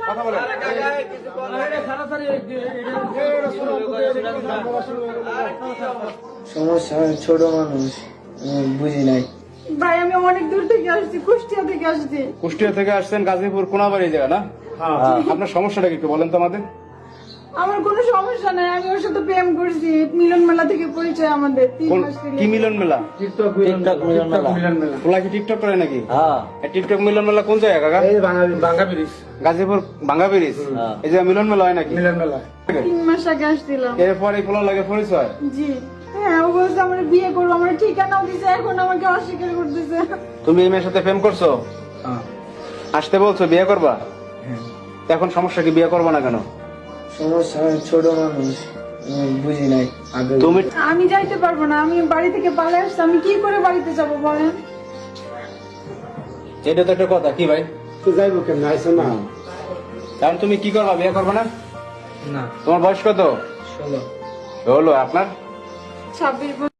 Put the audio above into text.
কথা বলেন। সমস্যা, আমি ছোট মানুষ, আমি বুঝি নাই। ভাই আমি অনেক দূর থেকে আসছি, কুষ্টিয়া থেকে আসছি। কুষ্টিয়া থেকে আসছেন, গাজীপুর কোনাবাড়ি জায়গা না? আপনার সমস্যাটা কি একটু বলেন তো আমাদের। আমার কোনো সমস্যা নাই, আমি ওর সাথে প্রেম করছি। মিলন মেলা থেকে পরিচয় আমাদের 3 মাস থেকে। কি মিলন মেলা? টিকটক মিলন মেলা। ওলা কি টিকটক করে নাকি? হ্যাঁ, এই টিকটক মিলন মেলা কোন জায়গা কাকা? এই বাঙ্গা ব্রিজ। গাজীপুর ভাঙ্গা ব্রিজ। হ্যাঁ। এই যে মিলন মেলা হয় নাকি? মিলন মেলা। 3 মাস আগে আসছিলাম। এরপর এই পোলা লাগে পরিচয়। জি হ্যাঁ, ও বলছে আমার বিয়ে করবো, আমার ঠিকানাও দিছে, এখন আমাকে অস্বীকার করতেছে। তুমি এই মেয়ের সাথে প্রেম করছো? হ্যাঁ। আসতে বলছো বিয়ে করবা? তো এখন সমস্যা কি, বিয়ে করবা না কেন? সমস্যা, আমি ছোট মানুষ, আমি বুঝি নাই। আগে তুমি আমি যাইতে পারবো না, আমি বাড়ি থেকে পালে আসছি, আমি কি করে বাড়িতে যাবো বলেন? এটা তো একটা কথা, কি ভাই? তো যাইবো কেমন, আইসো না। কারণ তুমি কি করবা, বিয়ে করবা না? না, তোমার বয়স কত? 16। হলো আপনার? 26 বছর।